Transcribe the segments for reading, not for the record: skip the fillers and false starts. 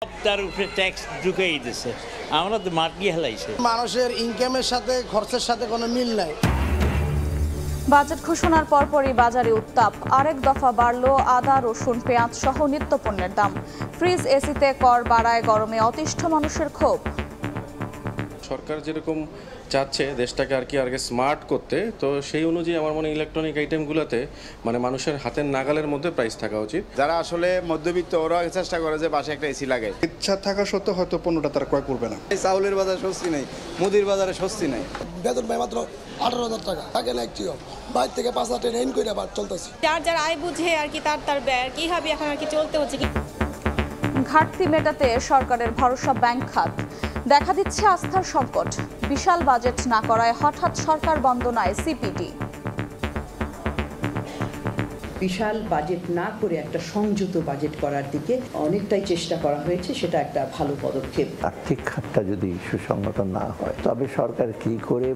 তার উপরে ট্যাক্স ঢুকেই দিচ্ছে, আমরা তো মাটিয়ে হেলাইছে। মানুষের ইনকামের সাথে খরচের সাথে কোনো মিল নাই। বাজেট ঘোষণার পরপরই বাজারে উত্তাপ। আরেক দফা বাড়ল আদা, রসুন, পেঁয়াজ সহ নিত্যপণ্যের দাম। ফ্রিজ, এসিতে কর বাড়ায় গরমে অতিষ্ঠ মানুষের ক্ষোভ। সরকার যেরকম চাচ্ছে দেশটাকে আগে স্মার্ট করতে, তো সেই অনুযায়ী আমার মনে ইলেকট্রনিক আইটেমগুলোতে মানুষের হাতের নাগালের মধ্যে প্রাইস থাকা উচিত। যারা আসলে মধ্যবিত্ত ওরা চেষ্টা করে যে বাসায় একটা এসি লাগায়। ইচ্ছা থাকা সত্ত্বেও হয়তো পণ্যটা তারা ক্রয় করবে না। চাউলের বাজারে স্বস্তি নেই, মুদির বাজারে স্বস্তি নেই। বেতন পাই মাত্র 18,000 টাকা, থাকে না একটিও। বাইরে থেকে 5,000 টাকা ঋণ করে আবার চলতেছি। যার আয় বুঝে তার ব্যয় কিভাবে এখন চলতে হচ্ছে। ঘাটতি মেটাতে সরকারের ভরসা ব্যাংক খাত। দেখা দিচ্ছে আস্থার সংকট। বিশাল বাজেট না করায় হঠাৎ সরকার বন্দনায় সিপিডি। বিশাল বাজেট না করে একটা সংযত বাজেট করার দিকে অনেকটাই চেষ্টা করা হয়েছে, সেটা একটা ভালো পদক্ষেপ। আর্থিক খাতটা যদি সুসংগত না হয় তবে সরকার কি করে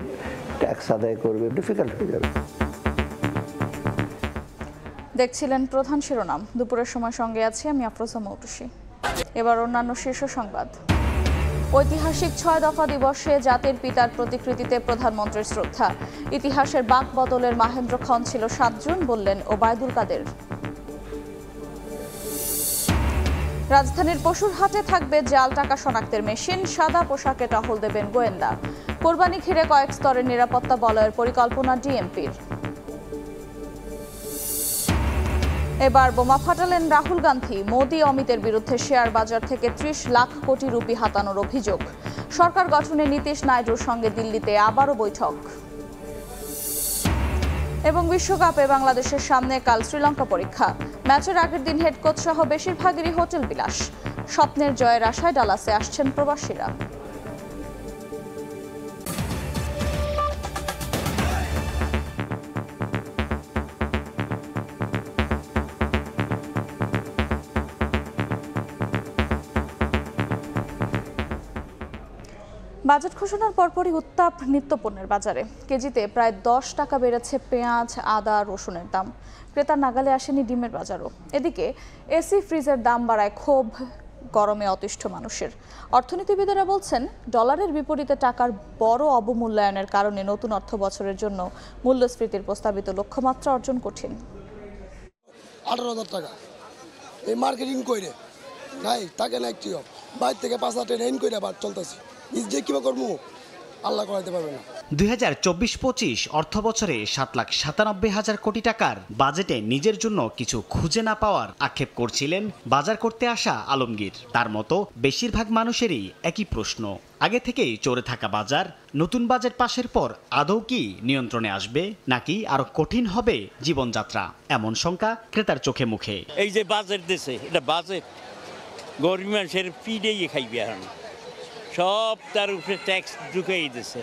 ট্যাক্স আদায় করবে, ডিফিকাল্ট হয়ে যাবে। দেখছিলেন প্রধান শিরোনাম। দুপুরের সময় সঙ্গে আছি আমি আফরোজা মৌটুসী। এবার অন্যান্য শীর্ষ সংবাদ। ঐতিহাসিক 6 দফা দিবসে জাতির পিতার প্রতিকৃতিতে প্রধানমন্ত্রীর শ্রদ্ধা। ইতিহাসের বাক বদলের মাহেন্দ্রক্ষণ ছিল 7 জুন, বললেন ওবায়দুল কাদের। রাজধানীর পশুর হাটে থাকবে জাল টাকা শনাক্তের মেশিন। সাদা পোশাকে টহল দেবেন গোয়েন্দা। কোরবানি ঘিরে কয়েক স্তরের নিরাপত্তা বলয়ের পরিকল্পনা ডিএমপির। এবার বোমা ফাটালেন রাহুল গান্ধী। মোদি, অমিতের বিরুদ্ধে শেয়ার বাজার থেকে 30 লাখ কোটি রুপি হাতানোর অভিযোগ। সরকার গঠনে নীতিশ নাইডুর সঙ্গে দিল্লিতে আবারও বৈঠক। এবং বিশ্বকাপে বাংলাদেশের সামনে কাল শ্রীলঙ্কা পরীক্ষা। ম্যাচের আগের দিন হেড কোচ সহ বেশিরভাগেরই হোটেল বিলাস। স্বপ্নের জয়ের আশায় ডালাসে আসছেন প্রবাসীরা। বাজেট ঘোষণার পরপরই উত্তাপ নিত্যপণ্যের বাজারে। কেজিতে প্রায় 10 টাকা বেড়েছে পেঁয়াজ, আদা, রসুনের দাম। ক্রেতার নাগালে আসেনি ডিমের বাজারও। এদিকে এসি, ফ্রিজের দাম বাড়ায় ক্ষোভ, গরমে অতিষ্ঠ মানুষের। অর্থনীতিবিদেরা বলছেন, ডলারের বিপরীতে টাকার বড় অবমূল্যায়নের কারণে নতুন অর্থ বছরের জন্য মূল্যস্ফীতির প্রস্তাবিত লক্ষ্যমাত্রা অর্জন কঠিন। 18,000 টাকা এই মার্কেটিং করে নাই, থাকে না একটিও। বাইরে থেকে 5,000 টাকা ঋণ করে আবার চলতেছি। নিজে কিভাবে করবো আল্লাহ করাইতে পারবে না। 2024-25 অর্থ বছরে 7,97,000 কোটি টাকার বাজেটে নিজের জন্য কিছু খুঁজে না পাওয়ার আক্ষেপ করছিলেন বাজার করতে আসা আলমগীর। তার মতো বেশিরভাগ মানুষেরই একই প্রশ্ন। আগে থেকেই চড়ে থাকা বাজার নতুন বাজেট পাশের পর আদৌ কি নিয়ন্ত্রণে আসবে, নাকি আরো কঠিন হবে জীবনযাত্রা? এমন শঙ্কা ক্রেতার চোখে মুখে। এই যে বাজেট দিছে, এটা বাজেট গরিব মানুষের পিডেই খাইবে, এখন সব তার উপরে ট্যাক্স ঢুকেই দিচ্ছে,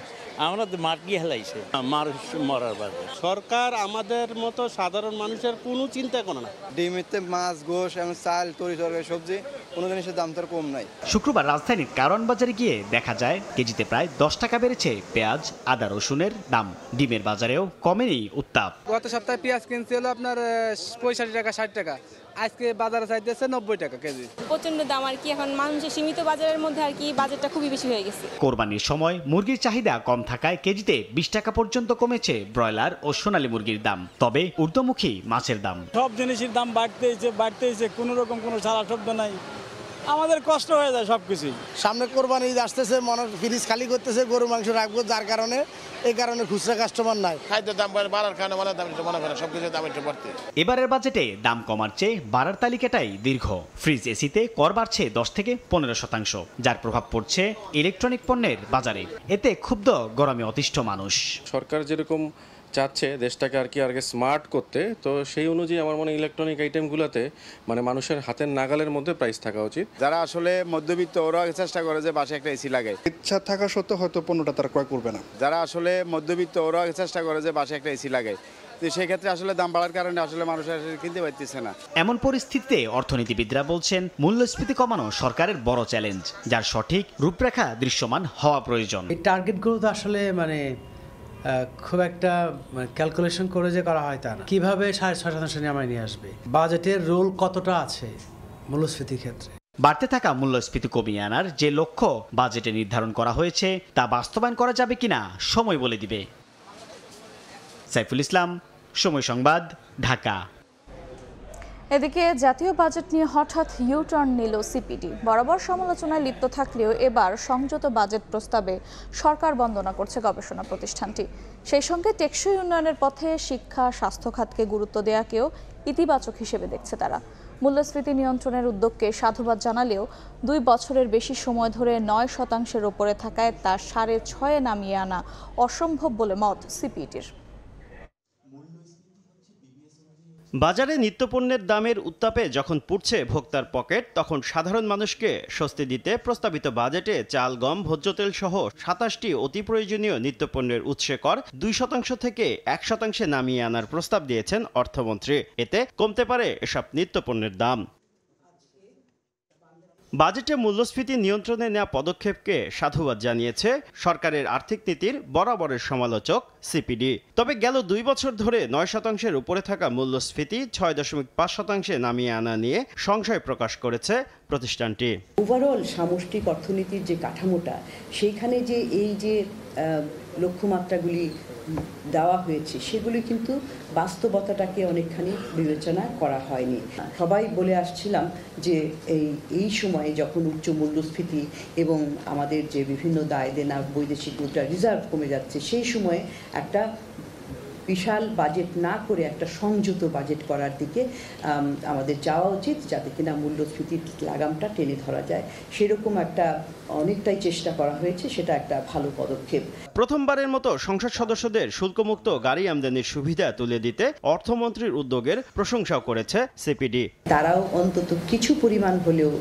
আমরা তো মাটিয়ে হেলাইছে। মানুষ মরার বাজার। সরকার আমাদের মতো সাধারণ মানুষের কোনো চিন্তা করে না। ডিমেতে মাছ, গোশ এবং চাল, তরি-তরকারি, সবজি কোনো জিনিসের দাম তো কম নাই। শুক্রবার রাজধানীর কারওয়ান বাজারে গিয়ে দেখা যায় কেজিতে প্রায় 10 টাকা বেড়েছে পেঁয়াজ, আদা, রসুনের দাম। ডিমের বাজারেও কমেনি উত্তাপ। গত সপ্তাহে পেঁয়াজ কিনতে হলো আপনার 65 টাকা, 60 টাকা। আজকে বাজারে চাইতেছে 90 টাকা কেজি। প্রচন্ড দাম এখন মানুষের সীমিত বাজারের মধ্যে বাজেটটা খুবই বেশি হয়ে গেছে। কোরবানির সময় মুরগির চাহিদা কম থাকায় কেজিতে 20 টাকা পর্যন্ত কমেছে ব্রয়লার ও সোনালী মুরগির দাম। তবে ঊর্ধ্বমুখী মাছের দাম। সব জিনিসের দাম বাড়তেইছে, কোনো রকম কোনো সারা শব্দ নাই। আমাদের কষ্ট হয়ে যায় সবকিছুই। সামনে কোরবানি ঈদ আসতেছে, মানুষ ফ্রিজ খালি করতেছে, গরু মাংস রাখবো, যার কারণে এই কারণে খুচরা কাস্টমার নাই। খাদ্যের দাম বাড়ার কারণে মনে করেন সবকিছুর দাম একটু বাড়তে। এবারের বাজেটে দাম কমার চেয়ে বাড়ার তালিকাটাই দীর্ঘ। ফ্রিজ, এসিতে কর বাড়ছে 10 থেকে 15%, যার প্রভাব পড়ছে ইলেকট্রনিক পণ্যের বাজারে। এতে ক্ষুব্ধ গরমে অতিষ্ঠ মানুষ। সরকার যেরকম চাচ্ছে দেশটাকে আগে স্মার্ট করতে, তো সেই অনুযায়ী আমার মনে ইলেকট্রনিক আইটেমগুলোতে মানুষের হাতের নাগালের মধ্যে প্রাইস থাকা উচিত। যারা আসলে মধ্যবিত্ত ওরা চেষ্টা করে যে বাসায় একটা এসি লাগায়। ইচ্ছা থাকা সত্ত্বেও হয়তো পণ্যটা তারা ক্রয় করবে না। যারা আসলে মধ্যবিত্ত ওরা চেষ্টা করে যে বাসায় একটা এসি লাগায়, তো সেই ক্ষেত্রে আসলে দাম বাড়ার কারণে আসলে মানুষ কিনতে পারতেছে না। এমন পরিস্থিতিতে অর্থনীতিবিদরা বলছেন, মূল্যস্ফীতি কমানো সরকারের বড় চ্যালেঞ্জ, যার সঠিক রূপরেখা দৃশ্যমান হওয়া প্রয়োজন। এই টার্গেটগুলো তো আসলে খুব একটা ক্যালকুলেশন করে যে করা হয় তা না। কিভাবে 6.5% নামায় নিয়ে আসবে, বাজেটের রোল কতটা আছে মূল্যস্ফীতির ক্ষেত্রে। বাড়তে থাকা মূল্যস্ফীতি কমিয়ে আনার যে লক্ষ্য বাজেটে নির্ধারণ করা হয়েছে তা বাস্তবায়ন করা যাবে কিনা সময় বলে দিবে। সাইফুল ইসলাম, সময় সংবাদ, ঢাকা। এদিকে জাতীয় বাজেট নিয়ে হঠাৎ ইউটার্ন নিল সিপিডি। বরাবর সমালোচনায় লিপ্ত থাকলেও এবার সংযত বাজেট প্রস্তাবে সরকার বন্দনা করছে গবেষণা প্রতিষ্ঠানটি। সেই সঙ্গে টেকসই উন্নয়নের পথে শিক্ষা, স্বাস্থ্য খাতকে গুরুত্ব দেওয়াকেও ইতিবাচক হিসেবে দেখছে তারা। মূল্যস্ফীতি নিয়ন্ত্রণের উদ্যোগকে সাধুবাদ জানালেও 2 বছরের বেশি সময় ধরে 9% ওপরে থাকায় তা 6.5 নামিয়ে আনা অসম্ভব বলে মত সিপিডির। বাজারে নিত্যপণ্যের দামের উত্তাপে যখন পুড়ছে ভোক্তার পকেট, তখন সাধারণ মানুষকে স্বস্তি দিতে প্রস্তাবিত বাজেটে চাল, গম, ভোজ্য তেল সহ 27টি অতি প্রয়োজনীয় নিত্যপণ্যের উৎসে কর 2% থেকে 1% নামিয়ে আনার প্রস্তাব দিয়েছেন অর্থমন্ত্রী। এতে কমতে পারে এসব নিত্যপণ্যের দাম। বাজেটে মূল্যস্ফীতি নিয়ন্ত্রণে নেওয়া পদক্ষেপকে সাধুবাদ জানিয়েছে সরকারের আর্থিক নীতির বরাবরের সমালোচক সিপিডি। তবে গেল 2 বছর ধরে 9%-এর উপরে থাকা মূল্যস্ফীতি 6.5%-এ নামিয়ে আনা নিয়ে সংশয় প্রকাশ করেছে প্রতিষ্ঠানটি। ওভারঅল সামষ্টিক অর্থনীতির যে কাঠামোটা, সেইখানে যে এই যে লক্ষ্যমাত্রাগুলি দেওয়া হয়েছে সেগুলি কিন্তু বাস্তবতাটাকে অনেকখানি বিবেচনা করা হয়নি। সবাই বলে আসছিলাম যে এই সময়ে যখন উচ্চ মূল্যস্ফীতি এবং আমাদের যে বিভিন্ন দায় দেনা, বৈদেশিক মুদ্রা রিজার্ভ কমে যাচ্ছে, সেই সময়ে একটা বিশাল বাজেট না করে একটা সংযত বাজেট করার দিকে আমাদের যাওয়া উচিত, যাতে কিনা মূল্যস্ফীতির লাগামটা টেনে ধরা যায়। সেরকম একটা অনেকটাই চেষ্টা করা হয়েছে, সেটা একটা ভালো পদক্ষেপ। প্রথমবারের মতো সংসদ সদস্যদের শুল্কমুক্ত গাড়ি আমদানির সুবিধা তুলে দিতে অর্থমন্ত্রীর উদ্যোগের প্রশংসাও করেছে সিপিডি। তারাও অন্তত কিছু পরিমাণ হলেও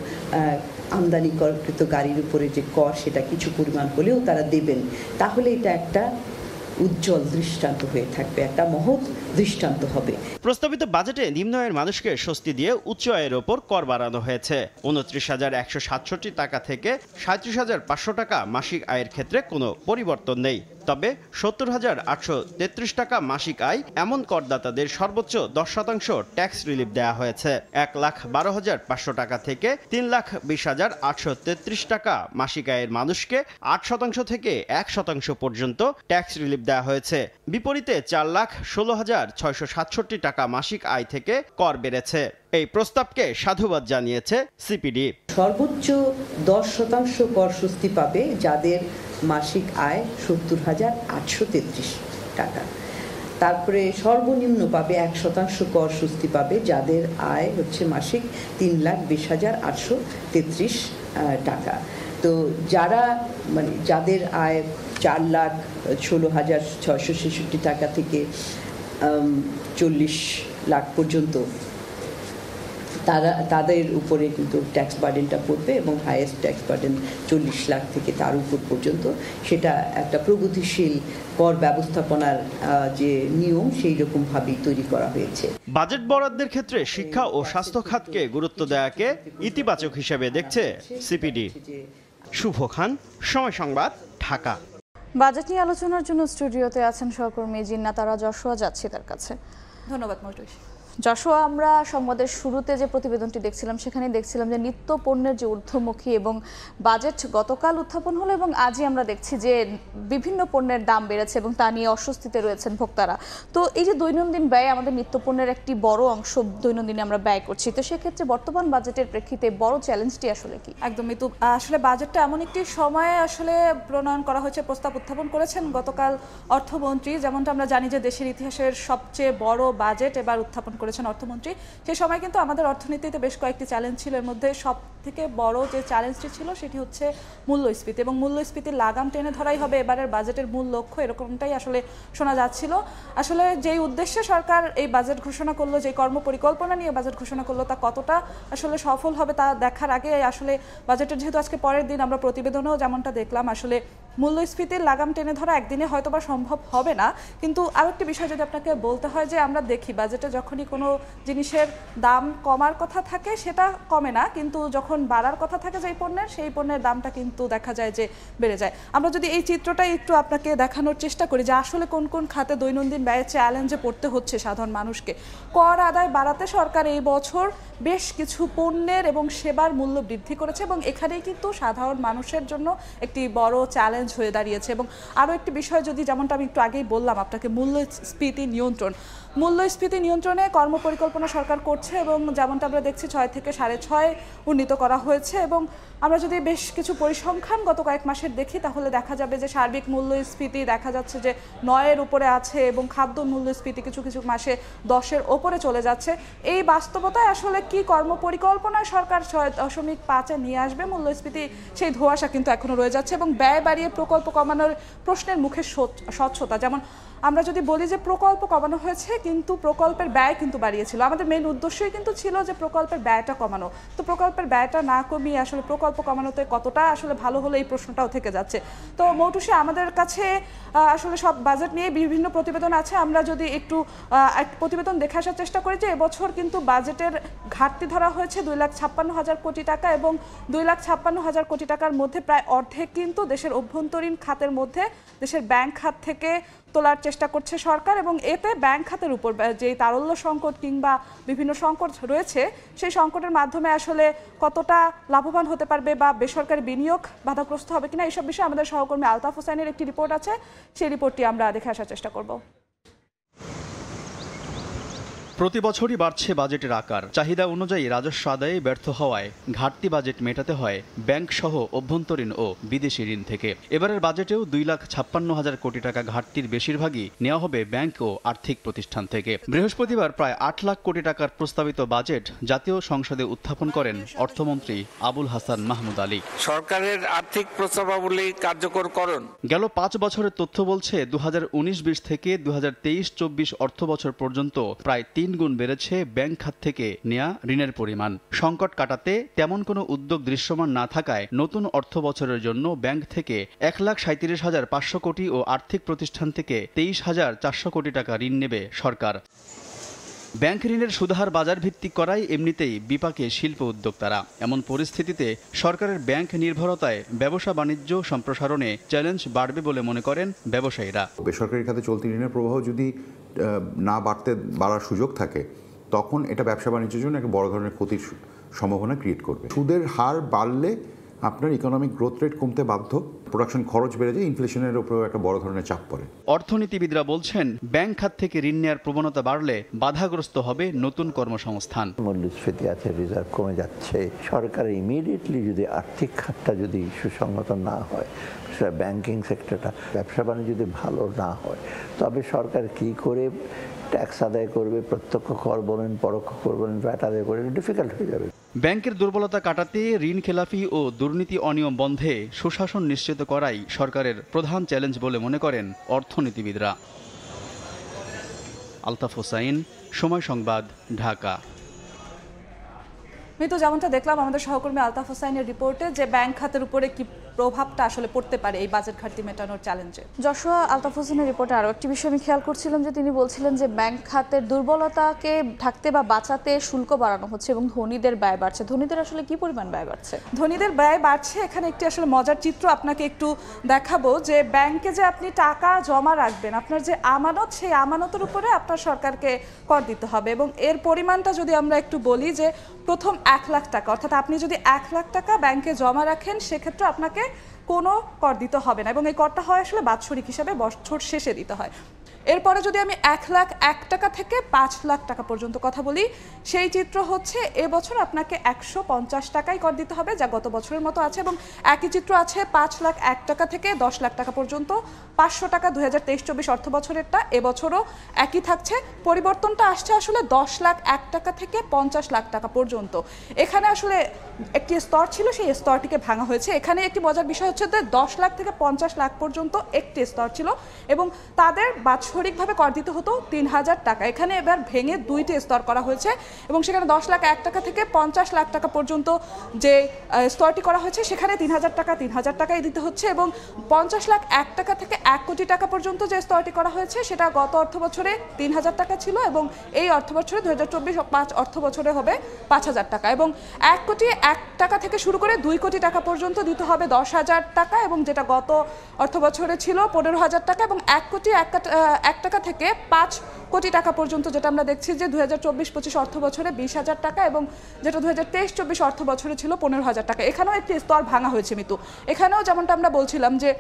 আমদানিকৃত গাড়ির উপরে যে কর, সেটা কিছু পরিমাণ হলেও তারা দেবেন। তাহলে এটা একটা উজ্জ্বল দৃষ্টান্ত হয়ে থাকবে, একটা মহৎ দৃষ্টান্ত হবে। প্রস্তাবিত বাজেটে নিম্ন আয়ের মানুষকে স্বস্তি দিয়ে উচ্চ আয়ের ওপর কর বাড়ানো হয়েছে। 29,167 টাকা থেকে 37,500 টাকা মাসিক আয়ের ক্ষেত্রে কোনো পরিবর্তন নেই। তবে 70,833 টাকা মাসিক আয় এমন করদাতাদের সর্বোচ্চ 10% ট্যাক্স রিলিফ দেওয়া হয়েছে। 1,12,500 টাকা থেকে 3,20,833 টাকা মাসিক আয়ের মানুষকে 8% থেকে 1% পর্যন্ত ট্যাক্স রিলিফ দেওয়া হয়েছে। বিপরীতে 4,16,667 টাকা মাসিক আয় থেকে কর বেড়েছে। এই প্রস্তাবকে সাধুবাদ জানিয়েছে সিপিডি। সর্বোচ্চ 10% কর স্বস্তি পাবে যাদের মাসিক আয় 70,833 টাকা। তারপরে সর্বনিম্ন পাবে 1% কর স্বস্তি পাবে যাদের আয় হচ্ছে মাসিক 3,20,833 টাকা। তো যারা যাদের আয় 4,16,666 টাকা থেকে 40 লাখ পর্যন্ত, তাদের উপরে কিন্তু ট্যাক্স বার্ডেনটা পড়বে এবং হাইয়েস্ট ট্যাক্স বার্ডেন 40 লাখ থেকে তার উপর পর্যন্ত। সেটা একটা প্রগতিশীল কর ব্যবস্থাপনার যে নিয়ম, সেই রকমভাবেই তৈরি করা হয়েছে। বাজেট বরাদ্দের ক্ষেত্রে শিক্ষা ও স্বাস্থ্য খাতকে গুরুত্ব দেওয়াকে ইতিবাচক হিসেবে দেখছে সিপিডি। শুভ খান, সময় সংবাদ, ঢাকা। বাজেট নিয়ে আলোচনার জন্য স্টুডিওতে আছেন সহকর্মী জিন্নাতারা যশোয়া, যাচ্ছি তার কাছে। ধন্যবাদ মৌটুস। যশোয়া, আমরা সংবাদের শুরুতে যে প্রতিবেদনটি দেখছিলাম সেখানে দেখছিলাম যে নিত্য পণ্যের যে ঊর্ধ্বমুখী এবং বাজেট গতকাল উত্থাপন হলো এবং আজই আমরা দেখছি যে বিভিন্ন পণ্যের দাম বেড়েছে এবং তা নিয়ে অস্বস্তিতে রয়েছেন ভোক্তারা। তো এই যে দৈনন্দিন ব্যয়, আমাদের নিত্য পণ্যের একটি বড় অংশ দৈনন্দিনে আমরা ব্যয় করছি, তো সেক্ষেত্রে বর্তমান বাজেটের প্রেক্ষিতে বড় চ্যালেঞ্জটি আসলে কি? একদমই। তো আসলে বাজেটটা এমন একটি সময়ে আসলে প্রণয়ন করা হয়েছে, প্রস্তাব উত্থাপন করেছেন গতকাল অর্থমন্ত্রী। যেমনটা আমরা জানি যে দেশের ইতিহাসের সবচেয়ে বড় বাজেট এবার উত্থাপন করেছেন অর্থমন্ত্রী। সেই সময় কিন্তু আমাদের অর্থনীতিতে বেশ কয়েকটি চ্যালেঞ্জ ছিল। এর মধ্যে সব থেকে বড় যে চ্যালেঞ্জটি ছিল সেটি হচ্ছে মূল্যস্ফীতি, এবং মূল্যস্ফীতির লাগাম টেনে ধরাই হবে এবারের বাজেটের মূল লক্ষ্য, এরকমটাই আসলে শোনা যাচ্ছিল। আসলে যেই উদ্দেশ্যে সরকার এই বাজেট ঘোষণা করলো, যে কর্মপরিকল্পনা নিয়ে বাজেট ঘোষণা করলো, তা কতটা আসলে সফল হবে তা দেখার আগে আসলে বাজেটের যেহেতু আজকে পরের দিন, আমরা প্রতিবেদনেও যেমনটা দেখলাম, আসলে মূল্যস্ফীতির লাগাম টেনে ধরা একদিনে হয়তোবা সম্ভব হবে না। কিন্তু আরেকটি বিষয় যদি আপনাকে বলতে হয়, যে আমরা দেখি বাজেটে যখনই কোনো জিনিসের দাম কমার কথা থাকে সেটা কমে না, কিন্তু যখন যখন বাড়ার কথা থাকে যে পণ্যের, সেই পণ্যের দামটা কিন্তু দেখা যায় যে বেড়ে যায়। আমরা যদি এই চিত্রটাই একটু আপনাকে দেখানোর চেষ্টা করি যে আসলে কোন কোন খাতে দৈনন্দিন ব্যয়ে চ্যালেঞ্জে পড়তে হচ্ছে সাধারণ মানুষকে। কর আদায় বাড়াতে সরকার এই বছর বেশ কিছু পণ্যের এবং সেবার মূল্য বৃদ্ধি করেছে এবং এখানেই কিন্তু সাধারণ মানুষের জন্য একটি বড় চ্যালেঞ্জ হয়ে দাঁড়িয়েছে। এবং আরও একটি বিষয় যদি, যেমনটা আমি একটু আগেই বললাম আপনাকে, মূল্যস্ফীতি নিয়ন্ত্রণে কর্মপরিকল্পনা সরকার করছে এবং যেমনটা আমরা দেখছি 6 থেকে 6.5 উন্নীত করা হয়েছে। এবং আমরা যদি বেশ কিছু পরিসংখ্যান গত কয়েক মাসের দেখি তাহলে দেখা যাবে যে সার্বিক মূল্যস্ফীতি দেখা যাচ্ছে যে 9-এর উপরে আছে এবং খাদ্য মূল্যস্ফীতি কিছু কিছু মাসে 10-এর ওপরে চলে যাচ্ছে। এই বাস্তবতায় আসলে কি কর্মপরিকল্পনায় সরকার 6.5-এ নিয়ে আসবে মূল্যস্ফীতি, সেই ধোঁয়াশা কিন্তু এখনো রয়ে যাচ্ছে। এবং ব্যয় বাড়িয়ে প্রকল্প কমানোর প্রশ্নের মুখে স্বচ্ছতা, যেমন আমরা যদি বলি যে প্রকল্প কমানো হয়েছে কিন্তু প্রকল্পের ব্যয় কিন্তু বাড়িয়েছিল, আমাদের মেইন উদ্দেশ্যই কিন্তু ছিল যে প্রকল্পের ব্যয়টা কমানো। তো প্রকল্পের ব্যয়টা না কমিয়ে আসলে প্রকল্প কমানোতে কতটা আসলে ভালো হলো এই প্রশ্নটাও থেকে যাচ্ছে। তো মৌটুসী, আমাদের কাছে আসলে সব বাজেট নিয়ে বিভিন্ন প্রতিবেদন আছে, আমরা যদি একটু প্রতিবেদন দেখে আসার চেষ্টা করি যে এবছর কিন্তু বাজেটের ঘাটতি ধরা হয়েছে 2,56,000 কোটি টাকা এবং 2,56,000 কোটি টাকার মধ্যে প্রায় অর্ধেক কিন্তু দেশের অভ্যন্তরীণ খাতের মধ্যে দেশের ব্যাংক খাত থেকে তোলার চেষ্টা করছে সরকার। এবং এতে ব্যাংক খাতের উপর যে তারল্য সংকট কিংবা বিভিন্ন সংকট রয়েছে সেই সংকটের মাধ্যমে আসলে কতটা লাভবান হতে পারবে বা বেসরকারি বিনিয়োগ বাধাগ্রস্ত হবে কিনা, এইসব বিষয়ে আমাদের সহকর্মী আলতাফ হোসেনের একটি রিপোর্ট আছে, সেই রিপোর্টটি আমরা দেখে আসার চেষ্টা করব। প্রতি বছরই বাড়ছে বাজেটের আকার। চাহিদা অনুযায়ী রাজস্ব আদায়ে ব্যর্থ হওয়ায় ঘাটতি বাজেট মেটাতে হয় ব্যাংক সহ অভ্যন্তরীণ ও বিদেশি ঋণ থেকে। এবারের বাজেটেও 2,56,000 কোটি টাকা ঘাটতির বেশিরভাগই নেওয়া হবে ব্যাংক ও আর্থিক প্রতিষ্ঠান থেকে। বৃহস্পতিবার প্রায় 8 লাখ কোটি টাকার প্রস্তাবিত বাজেট জাতীয় সংসদে উত্থাপন করেন অর্থমন্ত্রী আবুল হাসান মাহমুদ আলী। সরকারের আর্থিক প্রস্তাবাবলী কার্যকরকরণ গেল 5 বছরের তথ্য বলছে 2019-20 থেকে 2023-24 অর্থ বছর পর্যন্ত প্রায় 3 গুণ বেড়েছে ব্যাংক খাত থেকে নেয়া ঋণের পরিমাণ। সংকট কাটাতে তেমন কোনো উদ্যোগ দৃশ্যমান না থাকায় নতুন অর্থ বছরের জন্য ব্যাংক থেকে 1,37,500 কোটি ও আর্থিক প্রতিষ্ঠান থেকে 23,400 কোটি টাকা ঋণ নেবে সরকার। ব্যাংক ঋণের সুদহার বাজার ভিত্তিক করাই এমনিতেই বিপাকে শিল্প উদ্যোক্তারা। এমন পরিস্থিতিতে সরকারের ব্যাংক নির্ভরতায় ব্যবসা বাণিজ্য সম্প্রসারণে চ্যালেঞ্জ বাড়বে বলে মনে করেন ব্যবসায়ীরা। বেসরকারি খাতে চলতি ঋণের প্রবাহ যদি না বাড়ার সুযোগ থাকে তখন এটা ব্যবসা বাণিজ্যের জন্য একটা বড় ধরনের ক্ষতির সম্ভাবনা ক্রিয়েট করবে। সুদের হার বাড়লে আপনার ইকোনমিক গ্রোথ রেট কমতে বাধ্য, প্রোডাকশন খরচ বেড়ে যায়, ইনফ্লেশনের উপরেও একটা বড় ধরনের চাপ পড়ে। অর্থনীতিবিদরা বলছেন ব্যাংক খাত থেকে ঋণ নেওয়ার প্রবণতা বাড়লে বাধাগ্রস্ত হবে নতুন কর্মসংস্থান। মূল্যস্ফীতি আছে, রিজার্ভ কমে যাচ্ছে। সরকার ইমিডিয়েটলি যদি আর্থিক খাতটা যদি সুসংগত না হয়, ব্যাংকিং সেক্টরটা, ব্যবসা বাণিজ্য যদি ভালো না হয়, তবে সরকার কি করে ট্যাক্স আদায় করবে, প্রত্যক্ষ কর বলেন, পরোক্ষ কর বলেন, ভ্যাট আদায় করে, ডিফিকাল্ট হয়ে যাবে। ব্যাংকের দুর্বলতা কাটাতে ঋণ খেলাফি ও দুর্নীতি অনিয়ম বন্ধে সুশাসন নিশ্চিত করাই সরকারের প্রধান চ্যালেঞ্জ বলে মনে করেন অর্থনীতিবিদরা। আলতাফ হোসাইন, সময় সংবাদ, ঢাকা। তো যেমনটা দেখলাম আমাদের সহকর্মী আলতাফ হোসাইনের রিপোর্টে যে ব্যাংক খাতের উপরে কি প্রভাবটা আসলে পড়তে পারে এই বাজেট ঘাটতি মেটানোর চ্যালেঞ্জে। যশোয়া, আলতাফ হোসেনের রিপোর্টে আরও একটি বিষয় আমি খেয়াল করছিলাম যে তিনি বলছিলেন যে ব্যাংক খাতের দুর্বলতাকে ঢাকতে বা বাঁচাতে শুল্ক বাড়ানো হচ্ছে এবং ধনীদের ব্যয় বাড়ছে। ধনীদের আসলে কি পরিমাণ ব্যয় বাড়ছে? ধনীদের ব্যয় বাড়ছে, এখানে একটি আসলে মজার চিত্র আপনাকে একটু দেখাবো যে ব্যাংকে যে আপনি টাকা জমা রাখবেন, আপনার যে আমানত, সেই আমানতের উপরে আপনার সরকারকে কর দিতে হবে এবং এর পরিমাণটা যদি আমরা একটু বলি যে প্রথম 1 লাখ টাকা, অর্থাৎ আপনি যদি 1 লাখ টাকা ব্যাংকে জমা রাখেন সেক্ষেত্রে আপনাকে কোনো কর দিতে হবে না এবং এই করটা হয় আসলে বাৎসরিক হিসাবে বছর শেষে দিতে হয়। এরপরে যদি আমি 1,01,000 টাকা থেকে 5 লাখ টাকা পর্যন্ত কথা বলি, সেই চিত্র হচ্ছে এবছর আপনাকে 150 টাকাই কর দিতে হবে, যা গত বছরের মতো আছে এবং একই চিত্র আছে 5,01,000 টাকা থেকে 10 লাখ টাকা পর্যন্ত। 500 টাকা 2023-24 অর্থ বছরেরটা, এবছরও একই থাকছে। পরিবর্তনটা আসছে আসলে 10,01,000 টাকা থেকে 50 লাখ টাকা পর্যন্ত। এখানে আসলে একটি স্তর ছিল, সেই স্তরটিকে ভাঙা হয়েছে। এখানে একটি মজার বিষয় হচ্ছে যে 10 লাখ থেকে 50 লাখ পর্যন্ত একটি স্তর ছিল এবং তাদের বাৎসরিক বাৎসরিকভাবে কর দিতে হতো ৩,০০০ টাকা। এখানে এবার ভেঙে 2টি স্তর করা হয়েছে এবং সেখানে 10,01,000 টাকা থেকে 50,00,000 টাকা পর্যন্ত যে স্তরটি করা হয়েছে সেখানে 3,000 টাকাই দিতে হচ্ছে এবং 50,01,000 টাকা থেকে 1 কোটি টাকা পর্যন্ত যে স্তরটি করা হয়েছে সেটা গত অর্থ বছরে 3,000 টাকা ছিল এবং এই অর্থ বছরে 2024-25 অর্থ বছরে হবে 5,000 টাকা এবং 1 কোটি 1 টাকা থেকে শুরু করে 2 কোটি টাকা পর্যন্ত দিতে হবে 10,000 টাকা এবং যেটা গত অর্থ বছরে ছিল 15,000 টাকা এবং 1 কোটি 1 টাকা থেকে 5 কোটি টাকা পর্যন্ত যেটা আমরা দেখছি যে 2024-25 অর্থ বছরে 20,000 টাকা এবং যেটা 2023-24 অর্থ বছরে ছিল 15,000 টাকা। এখানেও একটি স্তর ভাঙা হয়েছে মিতু। এখানেও যেমনটা আমরা বলছিলাম যে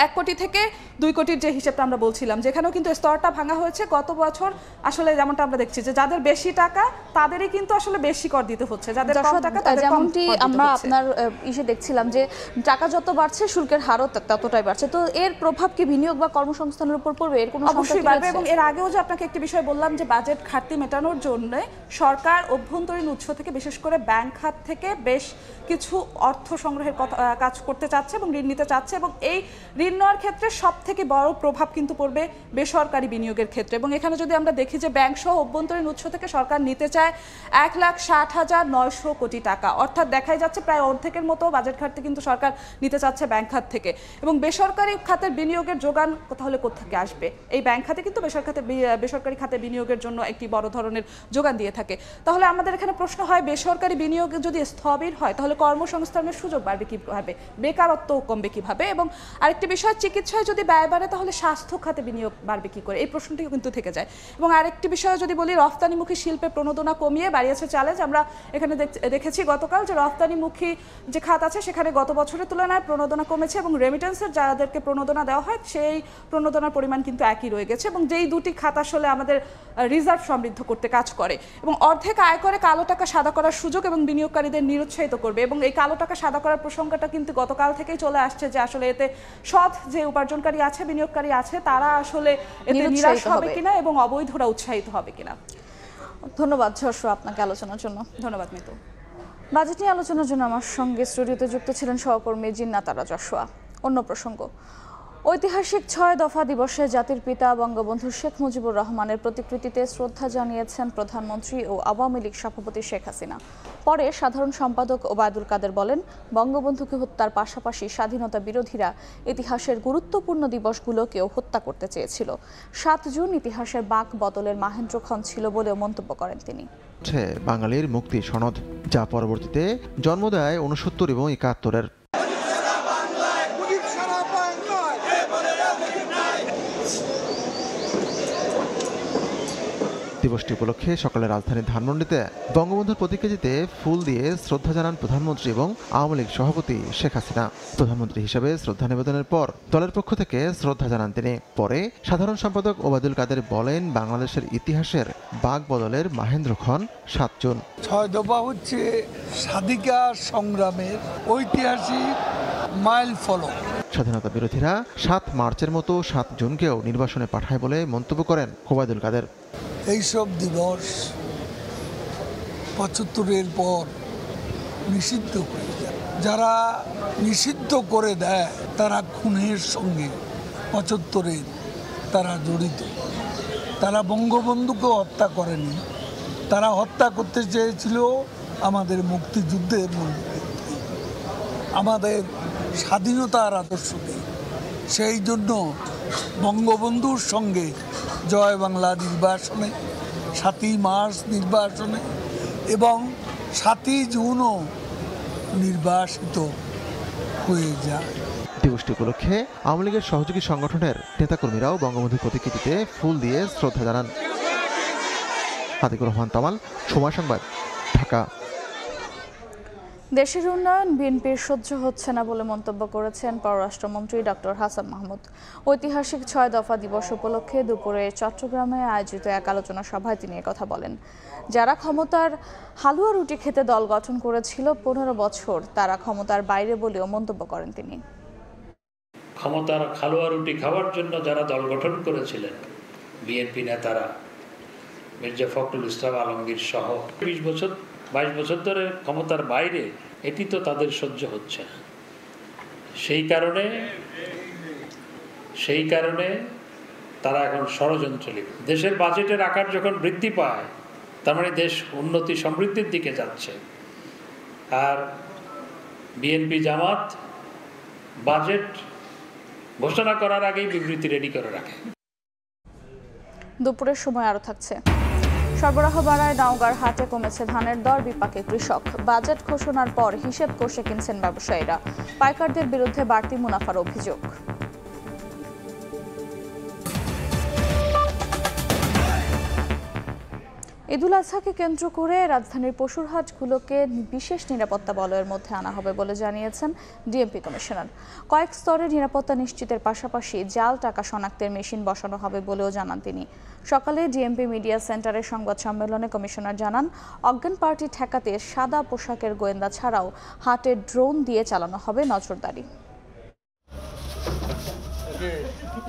1 কোটি থেকে 2 কোটির যে হিসেবটা আমরা বলছিলাম যেখানেও কিন্তু স্তরটা ভাঙা হয়েছে। গত বছর আসলে যেমনটা আমরা দেখছি যে যাদের বেশি টাকা তাদেরই কিন্তু আসলে বেশি কর দিতে হচ্ছে, যাদের কম টাকা তাদের কম। যেমনটি আমরা আপনার ইসে দেখছিলাম যে টাকা যত বাড়ছে শুল্কের হারও ততটাই বাড়ছে, তো এর প্রভাব কি বিনিয়োগ বা কর্মসংস্থানের উপর পড়বে? এর কোনো অবশ্যই বাড়বে এবং এর আগেও যে আপনাকে একটি বিষয় বললাম যে বাজেট ঘাটতি মেটানোর জন্য সরকার অভ্যন্তরীণ উৎস থেকে বিশেষ করে ব্যাংক খাত থেকে বেশ কিছু অর্থ সংগ্রহের কাজ করতে চাচ্ছে এবং ঋণ নিতে চাচ্ছে এবং এই ঋণ নেওয়ার ক্ষেত্রে সব থেকে বড় প্রভাব কিন্তু পড়বে বেসরকারি বিনিয়োগের ক্ষেত্রে। এবং এখানে যদি আমরা দেখি যে ব্যাংক সহ অভ্যন্তরীণ উৎস থেকে সরকার নিতে চায় 1,60,900 কোটি টাকা, অর্থাৎ দেখাই যাচ্ছে প্রায় অর্ধেকের মতো বাজেট ঘাটতি কিন্তু সরকার নিতে চাচ্ছে ব্যাংক খাত থেকে। এবং বেসরকারি খাতের বিনিয়োগের যোগান তাহলে কোত্থেকে আসবে? এই ব্যাংক খাতে কিন্তু বেসরকারি খাতে বিনিয়োগের জন্য একটি বড় ধরনের যোগান দিয়ে থাকে। তাহলে আমাদের এখানে প্রশ্ন হয় বেসরকারি বিনিয়োগ যদি স্থবির হয় তাহলে কর্মসংস্থানের সুযোগ বাড়বে কিভাবে, বেকারত্ব কমবে কিভাবে? এবং আরেকটি বিষয়, চিকিৎসায় যদি ব্যয় বাড়ে তাহলে স্বাস্থ্য খাতে বিনিয়োগ বাড়বে কি করে, এই প্রশ্নটি কিন্তু থেকে যায়। এবং আরেকটি বিষয় যদি বলি, রফতানিমুখী শিল্পে প্রণোদনা কমিয়ে বাড়িয়েছে চ্যালেঞ্জ। আমরা এখানে দেখেছি গতকাল যে রফতানিমুখী যে খাত আছে সেখানে গত বছরের তুলনায় প্রণোদনা কমেছে এবং রেমিটেন্সের যাদেরকে প্রণোদনা দেওয়া হয় সেই প্রণোদনার পরিমাণ কিন্তু একই রয়ে গেছে এবং যেই দুটি খাত আসলে আমাদের রিজার্ভ সমৃদ্ধ করতে কাজ করে এবং অর্ধেক আয় করে কালো টাকা সাদা করার সুযোগ এবং বিনিয়োগকারীদের নিরুৎসাহিত করবে। এবং এই কালো টাকা সাদা করার প্রসঙ্গটা কিন্তু গতকাল থেকেই চলে আসছে যে আসলে এতে সৎ যে উপার্জনকারী আছে, বিনিয়োগকারী আছে, তারা আসলে এতে নিরাশ হবে কিনা এবং অবৈধরা উৎসাহিত হবে কিনা। ধন্যবাদ যশোয়া আপনাকে আলোচনার জন্য। ধন্যবাদ মিতু। বাজেট নিয়ে আলোচনার জন্য আমার সঙ্গে স্টুডিওতে যুক্ত ছিলেন সহকর্মী জিন্নাতারা যশোয়া। অন্য প্রসঙ্গ, ঐতিহাসিক 6 দফা দিবসে জাতির পিতা বঙ্গবন্ধু শেখ মুজিবুর রহমানের প্রতিকৃতিতে শ্রদ্ধা জানিয়েছেন প্রধানমন্ত্রী ও আওয়ামী লীগ সভাপতি শেখ হাসিনা। পরে সাধারণ সম্পাদক ওবায়দুল কাদের বলেন, বঙ্গবন্ধুকে হত্যার পাশাপাশি স্বাধীনতা বিরোধীরা ইতিহাসের গুরুত্বপূর্ণ দিবসগুলোকেও হত্যা করতে চেয়েছিল। 7 জুন ইতিহাসের বাঁক বদলের মাহেন্দ্রক্ষণ ছিল বলেও মন্তব্য করেন তিনি। বাঙালির মুক্তি সনদ, যা পরবর্তীতে জন্ম দেয় 69 এবং 71-এর। দিবসটি উপলক্ষে সকালে রাজধানীর ধানমন্ডিতে বঙ্গবন্ধুর প্রতিকৃতিতে ফুল দিয়ে শ্রদ্ধা জানান প্রধানমন্ত্রী এবং আওয়ামী লীগ সভাপতি শেখ হাসিনা। প্রধানমন্ত্রী হিসেবে শ্রদ্ধা নিবেদনের পর দলের পক্ষ থেকে শ্রদ্ধা জানান তিনি। পরে সাধারণ সম্পাদক ওবায়দুল কাদের বলেন, বাংলাদেশের ইতিহাসের বাঁক বদলের মাহেন্দ্রক্ষণ 7 জুন। 6 দফা হচ্ছে স্বাধিকার সংগ্রামের ঐতিহাসিক মাইল ফলক। স্বাধীনতা বিরোধীরা 7 মার্চের মতো 7 জুনকেও নির্বাসনে পাঠায় বলে মন্তব্য করেন ওবায়দুল কাদের। এইসব দিবস 75-এর পর নিষিদ্ধ হয়ে যায়। যারা নিষিদ্ধ করে দেয় তারা খুনের সঙ্গে 75-এর তারা জড়িত। তারা বঙ্গবন্ধুকে হত্যা করেনি, তারা হত্যা করতে চেয়েছিল আমাদের মুক্তিযুদ্ধের মধ্যে আমাদের স্বাধীনতার আদর্শকে। সেই জন্য বঙ্গবন্ধুর সঙ্গে জয় বাংলা নির্বাসনে, 7ই মার্চ নির্বাসনে এবং 7ই জুনও নির্বাসিত হয়ে যায়। দিবসটি উপলক্ষে আওয়ামী লীগের সহযোগী সংগঠনের নেতাকর্মীরাও বঙ্গবন্ধুর প্রতিকৃতিতে ফুল দিয়ে শ্রদ্ধা জানান। আতিকুর রহমান তামাল, সময় সংবাদ, ঢাকা। দেশের উন্নয়ন বিএনপির সহ্য হচ্ছে না বলে মন্তব্য করেছেন পররাষ্ট্রমন্ত্রী ডক্টর হাসান মাহমুদ। ঐতিহাসিক 6 দফা দিবস উপলক্ষে দুপুরে চট্টগ্রামে আয়োজিত এক আলোচনা সভায় তিনি কথা বলেন। যারা ক্ষমতার হালুয়া রুটি খেতে দল গঠন করেছিল 15 বছর, তারা ক্ষমতার বাইরে বলেও মন্তব্য করেন তিনি। ক্ষমতার হালুয়া রুটি খাওয়ার জন্য যারা দল গঠন করেছিলেন বিএনপি নেতারা, মির্জা ফখরুল ইসলাম আলমগীর সহ 22 বছর ধরে ক্ষমতার বাইরে, এটি তো তাদের সহ্য হচ্ছে না। সেই কারণে তারা এখন ষড়যন্ত্র লিপ্ত। দেশের বাজেটের আকার যখন বৃদ্ধি পায় তার মানে দেশ উন্নতি সমৃদ্ধির দিকে যাচ্ছে। আর বিএনপি জামাত বাজেট ঘোষণা করার আগেই বিবৃতি রেডি করে রাখে। দুপুরের সময় আরো থাকছে। সরবরাহ বাড়ায় নওগাঁর হাটে কমেছে ধানের দর, বিপাকে কৃষক। বাজেট ঘোষণার পর হিসেব কষে কিনছেন ব্যবসায়ীরা। পাইকারদের বিরুদ্ধে বাড়তি মুনাফার অভিযোগ। ঈদুল আজহাকে কেন্দ্র করে রাজধানীর পশুর হাটগুলোকে বিশেষ নিরাপত্তা বলয়ের মধ্যে আনা হবে বলে জানিয়েছেন ডিএমপি কমিশনার। কয়েক স্তরে নিরাপত্তা নিশ্চিতের পাশাপাশি জাল টাকা শনাক্তের মেশিন বসানো হবে বলেও জানান তিনি। সকালে ডিএমপি মিডিয়া সেন্টারের সংবাদ সম্মেলনে কমিশনার জানান, অজ্ঞান পার্টি ঠেকাতে সাদা পোশাকের গোয়েন্দা ছাড়াও হাটে ড্রোন দিয়ে চালানো হবে নজরদারি।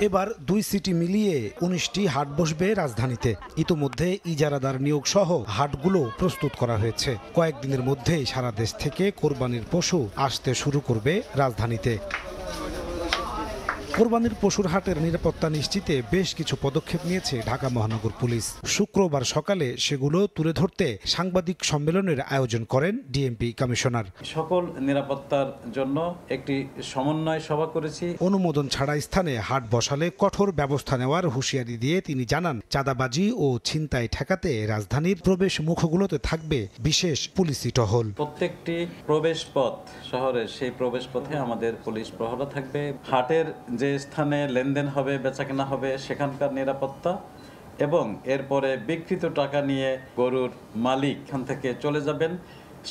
এবার 2 সিটি মিলিয়ে 19টি হাট বসবে রাজধানীতে। ইতোমধ্যে ইজারাদার নিয়োগ সহ হাটগুলো প্রস্তুত করা হয়েছে। কয়েকদিনের মধ্যেই সারা দেশ থেকে কোরবানির পশু আসতে শুরু করবে রাজধানীতে। কোরবানির পশুর হাটের নিরাপত্তা নিশ্চিতে বেশ কিছু পদক্ষেপ নিয়েছে ঢাকা মহানগর পুলিশ। শুক্রবার সকালে সেগুলো তুলে ধরতে সাংবাদিক সম্মেলনের আয়োজন করেন ডিএমপি কমিশনার। সকল নিরাপত্তার জন্য একটি সমন্বয় সভা করেছি। অনুমোদন ছাড়া স্থানে হাট বসালে কঠোর ব্যবস্থা নেওয়ার হুঁশিয়ারি দিয়ে তিনি জানান, চাঁদাবাজি ও ছিনতাই ঠেকাতে রাজধানীর প্রবেশ মুখগুলোতে থাকবে বিশেষ পুলিশি টহল। প্রত্যেকটি প্রবেশ পথ শহরের সেই প্রবেশ পথে আমাদের পুলিশ প্রহরা থাকবে। হাটের যে স্থানে লেনদেন হবে, বেচাকেনা হবে, সেখানকার নিরাপত্তা এবং এরপরে বিকৃত টাকা নিয়ে গরুর মালিক এখান থেকে চলে যাবেন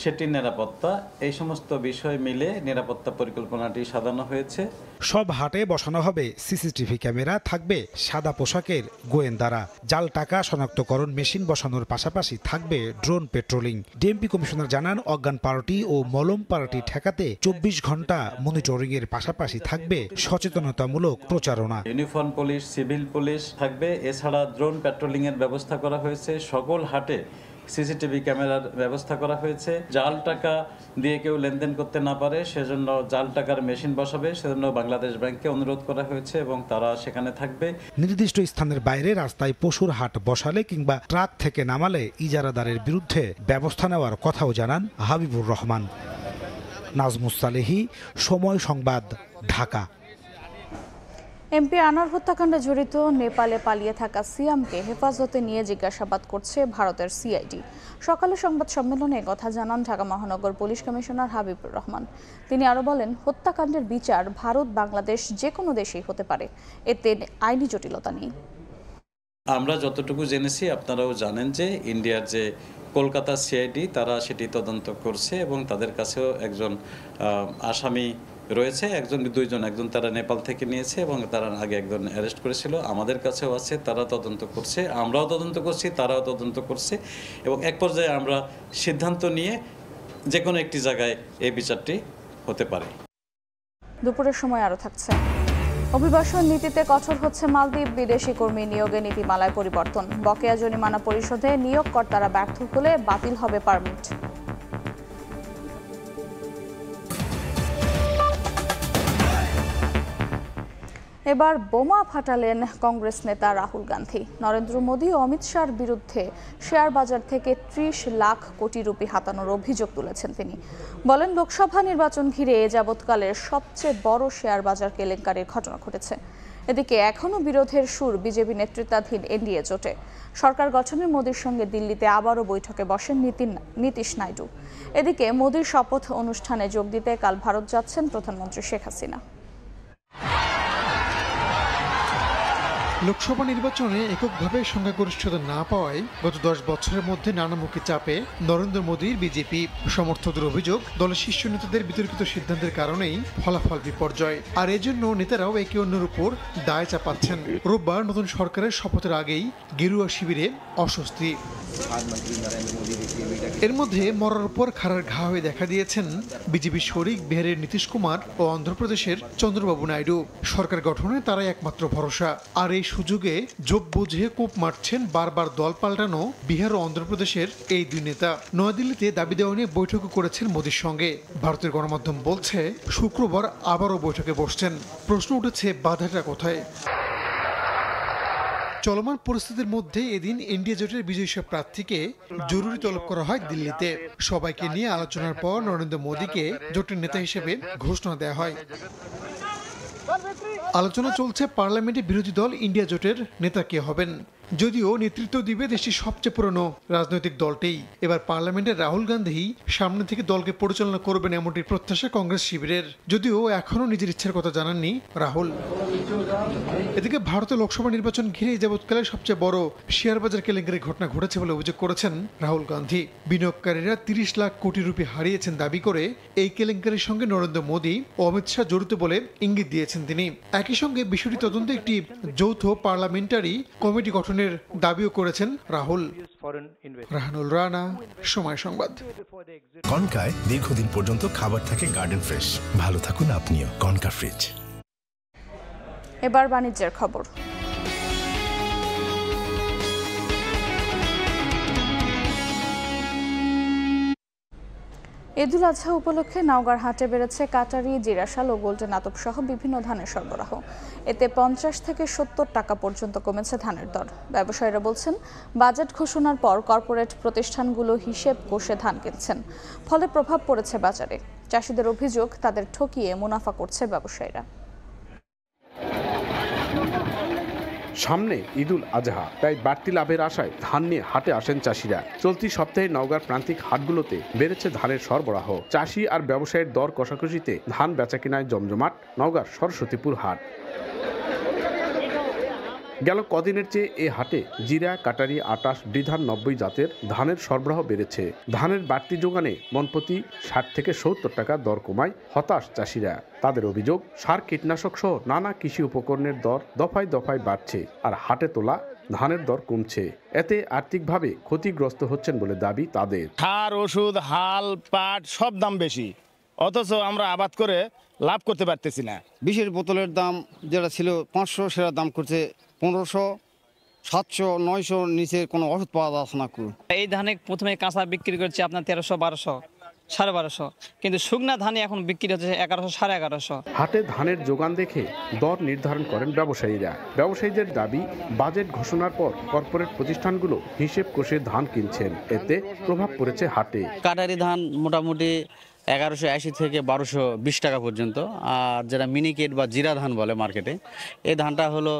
সেটির নিরাপত্তা, এই সমস্ত বিষয় মিলে নিরাপত্তা পরিকল্পনাটি সাজানো হয়েছে। সব হাটে বসানো হবে সিসিটিভি ক্যামেরা, থাকবে সাদা পোশাকের গোয়েন্দারা। জাল টাকা শনাক্তকরণ মেশিন বসানোর পাশাপাশি থাকবে ড্রোন পেট্রোলিং। ডিএমপি কমিশনার জানান, অজ্ঞান পার্টি ও মলম পার্টি ঠেকাতে 24 ঘন্টা মনিটরিং এর পাশাপাশি থাকবে সচেতনতামূলক প্রচারণা। ইউনিফর্ম পুলিশ, সিভিল পুলিশ থাকবে। এছাড়া ড্রোন পেট্রোলিং এর ব্যবস্থা করা হয়েছে। সকল হাটে সিসিটিভি ক্যামেরার ব্যবস্থা করা হয়েছে। জাল টাকা দিয়ে কেউ লেনদেন করতে না পারে সেজন্য জাল টাকার মেশিন বসাবে, সেজন্য বাংলাদেশ ব্যাংককে অনুরোধ করা হয়েছে এবং তারা সেখানে থাকবে। নির্দিষ্ট স্থানের বাইরে রাস্তায় পশুর হাট বসালে কিংবা ট্রাক থেকে নামালে ইজারাদারের বিরুদ্ধে ব্যবস্থা নেওয়ার কথাও জানান হাবিবুর রহমান। নাজমুস সালেহী, সময় সংবাদ, ঢাকা। এমপি আনার হত্যাকাণ্ডে জড়িত নেপালে পালিয়ে থাকা সিয়ামকে হেফাজতে নিয়ে জিজ্ঞাসাবাদ করছে ভারতের সিআইডি। সকালে সংবাদ সম্মেলনে কথা জানান ঢাকা মহানগর পুলিশ কমিশনার হাবিবুর রহমান। তিনি আরও বলেন, হত্যাকাণ্ডের বিচার ভারত, বাংলাদেশ যে কোনো দেশেই হতে পারে, এতে আইনি জটিলতা নেই। আমরা যতটুকু জেনেছি, আপনারাও জানেন যে ইন্ডিয়ার যে কলকাতা সিআইডি তারা সেটি তদন্ত করছে এবং তাদের কাছেও একজন আসামি রয়েছে, দুইজন তারা নেপাল থেকে নিয়েছে এবং তারা আগে একজন অ্যারেস্ট করেছিল। আমাদের কাছেও আছে, তারা তদন্ত করছে, আমরাও তদন্ত করছি, তারাও তদন্ত করছে এবং এক পর্যায়ে আমরা সিদ্ধান্ত নিয়ে যে কোনো একটি জায়গায় এই বিচারটি হতে পারে। দুপুরের সময় আরও থাকছে। অভিবাসন নীতিতে কঠোর হচ্ছে মালদ্বীপ, বিদেশি কর্মী নিয়োগে নীতিমালায় পরিবর্তন। বকেয়া জরিমানা পরিশোধে নিয়োগকর্তারা ব্যর্থ হলে বাতিল হবে পারমিট। এবার বোমা ফাটালেন কংগ্রেস নেতা রাহুল গান্ধী। নরেন্দ্র মোদী ও অমিত শাহর বিরুদ্ধে শেয়ার বাজার থেকে 30 লাখ কোটি রুপি হাতানোর অভিযোগ তুলেছেন তিনি। বলেন, লোকসভা নির্বাচন ঘিরে এ যাবৎকালের সবচেয়ে বড় শেয়ার বাজার কেলেঙ্কারির ঘটনা ঘটেছে। এদিকে এখনও বিরোধের সুর বিজেপি নেতৃত্বাধীন এনডিএ জোটে। সরকার গঠনে মোদীর সঙ্গে দিল্লিতে আবারও বৈঠকে বসেন নীতিশ নাইডু। এদিকে মোদীর শপথ অনুষ্ঠানে যোগ দিতে কাল ভারত যাচ্ছেন প্রধানমন্ত্রী শেখ হাসিনা। লোকসভা নির্বাচনে এককভাবে সংখ্যাগরিষ্ঠতা না পাওয়ায় গত 10 বছরের মধ্যে নানামুখী চাপে নরেন্দ্র মোদীর বিজেপি। সমর্থকদের অভিযোগ, দলের শীর্ষ নেতাদের বিতর্কিত সিদ্ধান্তের কারণেই ফলাফল বিপর্যয়, আর এজন্য নেতারাও একে অন্যের উপর দায় চাপাচ্ছেন। রোববার নতুন সরকারের শপথের আগেই গেরুয়া শিবিরে অস্বস্তি। এর মধ্যে মরার উপর খাড়ার ঘা হয়ে দেখা দিয়েছেন বিজেপি শরিক বিহারের নীতিশ কুমার ও অন্ধ্রপ্রদেশের চন্দ্রবাবু নাইডু। সরকার গঠনে তারাই একমাত্র ভরসা, আর এই সুযোগে যোগ বুঝে কোপ মারছেন বারবার দল পাল্টানো বিহার ও অন্ধ্রপ্রদেশের এই দুই নেতা। নয়াদিল্লিতে দাবি দেওয়া নিয়ে বৈঠকও করেছেন মোদীর সঙ্গে। ভারতের গণমাধ্যম বলছে, শুক্রবার আবারও বৈঠকে বসছেন। প্রশ্ন উঠেছে, বাধাটা কোথায়? চলমান পরিস্থিতির মধ্যে এদিন ইন্ডিয়া জোটের বিজয়ী সব প্রার্থীকে জরুরি তলব করা হয় দিল্লিতে। সবাইকে নিয়ে আলোচনার পর নরেন্দ্র মোদীকে জোটের নেতা হিসেবে ঘোষণা দেওয়া হয়। আলোচনা চলছে পার্লামেন্টে বিরোধী দল ইন্ডিয়া জোটের নেতা কে হবেন। যদিও নেতৃত্ব দিবে দেশটির সবচেয়ে পুরনো রাজনৈতিক দলটিই। এবার পার্লামেন্টে রাহুল গান্ধী সামনে থেকে দলকে পরিচালনা করবেন এমনটি প্রত্যাশা কংগ্রেস শিবিরের, যদিও এখনও নিজের ইচ্ছার কথা জানাননি রাহুল। এদিকে ভারতের লোকসভা নির্বাচন ঘিরে যাবৎকালের সবচেয়ে বড় শেয়ার বাজার কেলেঙ্কারির ঘটনা ঘটেছে বলে অভিযোগ করেছেন রাহুল গান্ধী। বিনিয়োগকারীরা 30 লাখ কোটি রুপি হারিয়েছেন দাবি করে এই কেলেঙ্কারির সঙ্গে নরেন্দ্র মোদী ও অমিত শাহ জড়িত বলে ইঙ্গিত দিয়েছেন তিনি। একই সঙ্গে বিষয়টি তদন্তে একটি যৌথ পার্লামেন্টারি কমিটি গঠনের দাবিও করেছেন রাহুল। রাহানুল রানা, সময় সংবাদ। কনকায় দীর্ঘদিন পর্যন্ত খাবার থাকে গার্ডেন ফ্রেশ। ভালো থাকুন আপনিও। Concha fridge. এবার বাণিজ্যের খবর। ঈদুল আজহা উপলক্ষে নওগাঁর হাটে বেড়েছে কাটারি, জিরাশাল ও গোল্ডেন আতপ সহ বিভিন্ন ধানের সরবরাহ। এতে 50 থেকে 70 টাকা পর্যন্ত কমেছে ধানের দর। ব্যবসায়ীরা বলছেন, বাজেট ঘোষণার পর কর্পোরেট প্রতিষ্ঠানগুলো হিসেব কষে ধান কিনছেন, ফলে প্রভাব পড়েছে বাজারে। চাষিদের অভিযোগ, তাদের ঠকিয়ে মুনাফা করছে ব্যবসায়ীরা। সামনে ঈদুল আজহা, তাই বাড়তি লাভের আশায় ধান নিয়ে হাটে আসেন চাষিরা। চলতি সপ্তাহে নওগাঁর প্রান্তিক হাটগুলোতে বেড়েছে ধানের সরবরাহ। চাষি আর ব্যবসায়ীর দর কষাকষিতে ধান বেচাকেনায় জমজমাট নওগাঁর সরস্বতীপুর হাট। গেল কদিনের চেয়ে এ হাটে জিরা, কাটারি, আটাশ, বৃধান 90 জাতের ধানের সরবরাহ বেড়েছে। ধানের বাড়তি যোগানে মনপ্রতি 60 থেকে 70 টাকা দর কমায় হতাশ চাষিরা। তাদের অভিযোগ, সার, কীটনাশক সহ নানা কৃষি উপকরণের দর দফায় দফায় বাড়ছে, আর হাটে তোলা ধানের দর কমছে। এতে আর্থিকভাবে ক্ষতিগ্রস্ত হচ্ছেন বলে দাবি তাদের। সার, ওষুধ, হাল, পাট সব দাম বেশি, অথচ আমরা আবাদ করে লাভ করতে পারতেছি না। বিষের বোতলের দাম যেটা ছিল 500, সেটা দাম করছে 1500, 700, 900 নিচে কোনো ওষুধ পাওয়া যাচ্ছে না। এই ধানে প্রথমে কাঁচা বিক্রি করছে আপনার 1300, 1200, 1250, কিন্তু শুকনা ধানে এখন বিক্রি হচ্ছে 1100, 1150। হাটে ধানের যোগান দেখে দর নির্ধারণ করেন ব্যবসায়ীরা। ব্যবসায়ীদের দাবি, বাজেট ঘোষণার পর কর্পোরেট প্রতিষ্ঠানগুলো হিসেব কষে ধান কিনছেন, এতে প্রভাব পড়েছে হাটে। কাটারি ধান মোটামুটি 1180 থেকে 1220 টাকা পর্যন্ত, আর যেটা মিনিকেট বা জিরা ধান বলে মার্কেটে, এই ধানটা হলো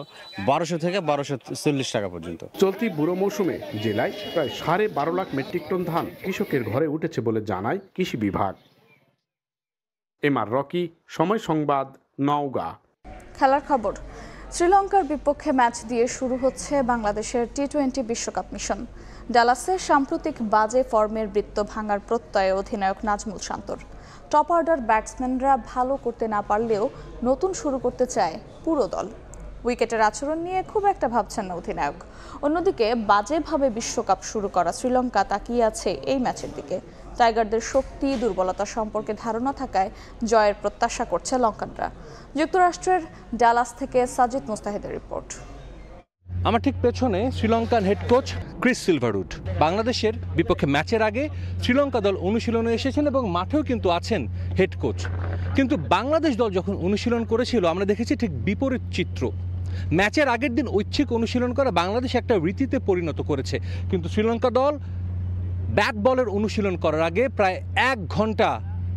1200 থেকে 1240 টাকা পর্যন্ত। চলতি বুড়ো মৌসুমে জেলায় প্রায় 12.5 লাখ মেট্রিক টন ধান কৃষকের ঘরে উঠেছে বলে জানায় কৃষি বিভাগ। এমআর রকি, সময় সংবাদ, নওগাঁ। খেলার খবর। শ্রীলঙ্কার বিপক্ষে ম্যাচ দিয়ে শুরু হচ্ছে বাংলাদেশের টি-20 বিশ্বকাপ মিশন। ডালাসে সাম্প্রতিক বাজে ফর্মের বৃত্ত ভাঙার প্রত্যয়ে অধিনায়ক নাজমুল শান্তর। টপ অর্ডার ব্যাটসম্যানরা ভালো করতে না পারলেও নতুন শুরু করতে চায় পুরো দল। উইকেটের আচরণ নিয়ে খুব একটা ভাবছেন না অধিনায়ক। অন্যদিকে বাজেভাবে বিশ্বকাপ শুরু করা শ্রীলঙ্কা তাকিয়ে আছে এই ম্যাচের দিকে। টাইগারদের শক্তি দুর্বলতা সম্পর্কে ধারণা থাকায় জয়ের প্রত্যাশা করছে লঙ্কানরা। যুক্তরাষ্ট্রের ডালাস থেকে সাজিদ মুস্তাহিদের রিপোর্ট। আমার ঠিক পেছনে শ্রীলঙ্কার হেড কোচ ক্রিস সিলভারউড। বাংলাদেশের বিপক্ষে ম্যাচের আগে শ্রীলঙ্কা দল অনুশীলনে এসেছেন এবং মাঠেও কিন্তু আছেন হেড কোচ। কিন্তু বাংলাদেশ দল যখন অনুশীলন করেছিল, আমরা দেখেছি ঠিক বিপরীত চিত্র। ম্যাচের আগের দিন ঐচ্ছিক অনুশীলন করা বাংলাদেশ একটা রীতিতে পরিণত করেছে, কিন্তু শ্রীলঙ্কা দল ব্যাট বলের অনুশীলন করার আগে প্রায় 1 ঘন্টা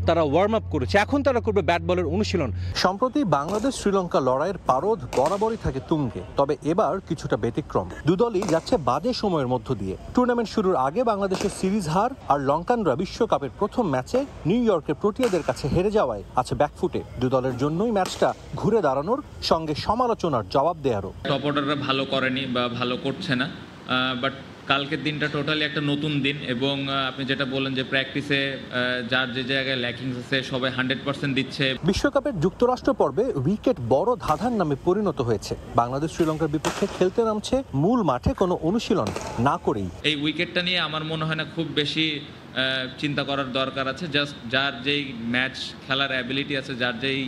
তারা ওয়ার্ম আপ করেছে। এখন তারা করবে ব্যাট বলের অনুশীলন। সম্প্রতি বাংলাদেশ শ্রীলঙ্কা লড়াইয়ের পারদ বরাবরই থাকে তুঙ্গে, তবে এবার কিছুটা ব্যতিক্রম। দুদলই যাচ্ছে বাজে সময়ের মধ্য দিয়ে। টুর্নামেন্ট শুরুর আগে বাংলাদেশের সিরিজ হার আর লঙ্কানরা বিশ্বকাপের প্রথম ম্যাচে নিউ ইয়র্কের প্রোটিয়াদের কাছে হেরে যাওয়ায় আছে ব্যাকফুটে। দুদলের জন্যই ম্যাচটা ঘুরে দাঁড়ানোর সঙ্গে সমালোচনার জবাব দেয়ারও। টপ অর্ডাররা ভালো করেনি বা ভালো করছে না, বাট কালকের দিনটা টোটালি একটা নতুন দিন। এবং আপনি যেটা বললেন যে প্র্যাকটিসে যার যে জায়গায় ল্যাকিংস আছে সবাই 100% দিচ্ছে। বিশ্বকাপের যুক্তরাষ্ট্র পর্বে উইকেট বড় ধাঁধার নামে পরিণত হয়েছে। বাংলাদেশ শ্রীলঙ্কার বিপক্ষে খেলতে নামছে মূল মাঠে কোনো অনুশীলন না করেই। এই উইকেটটা নিয়ে আমার মনে হয় না খুব বেশি চিন্তা করার দরকার আছে। জাস্ট যার যেই ম্যাচ খেলার অ্যাবিলিটি আছে, যার যেই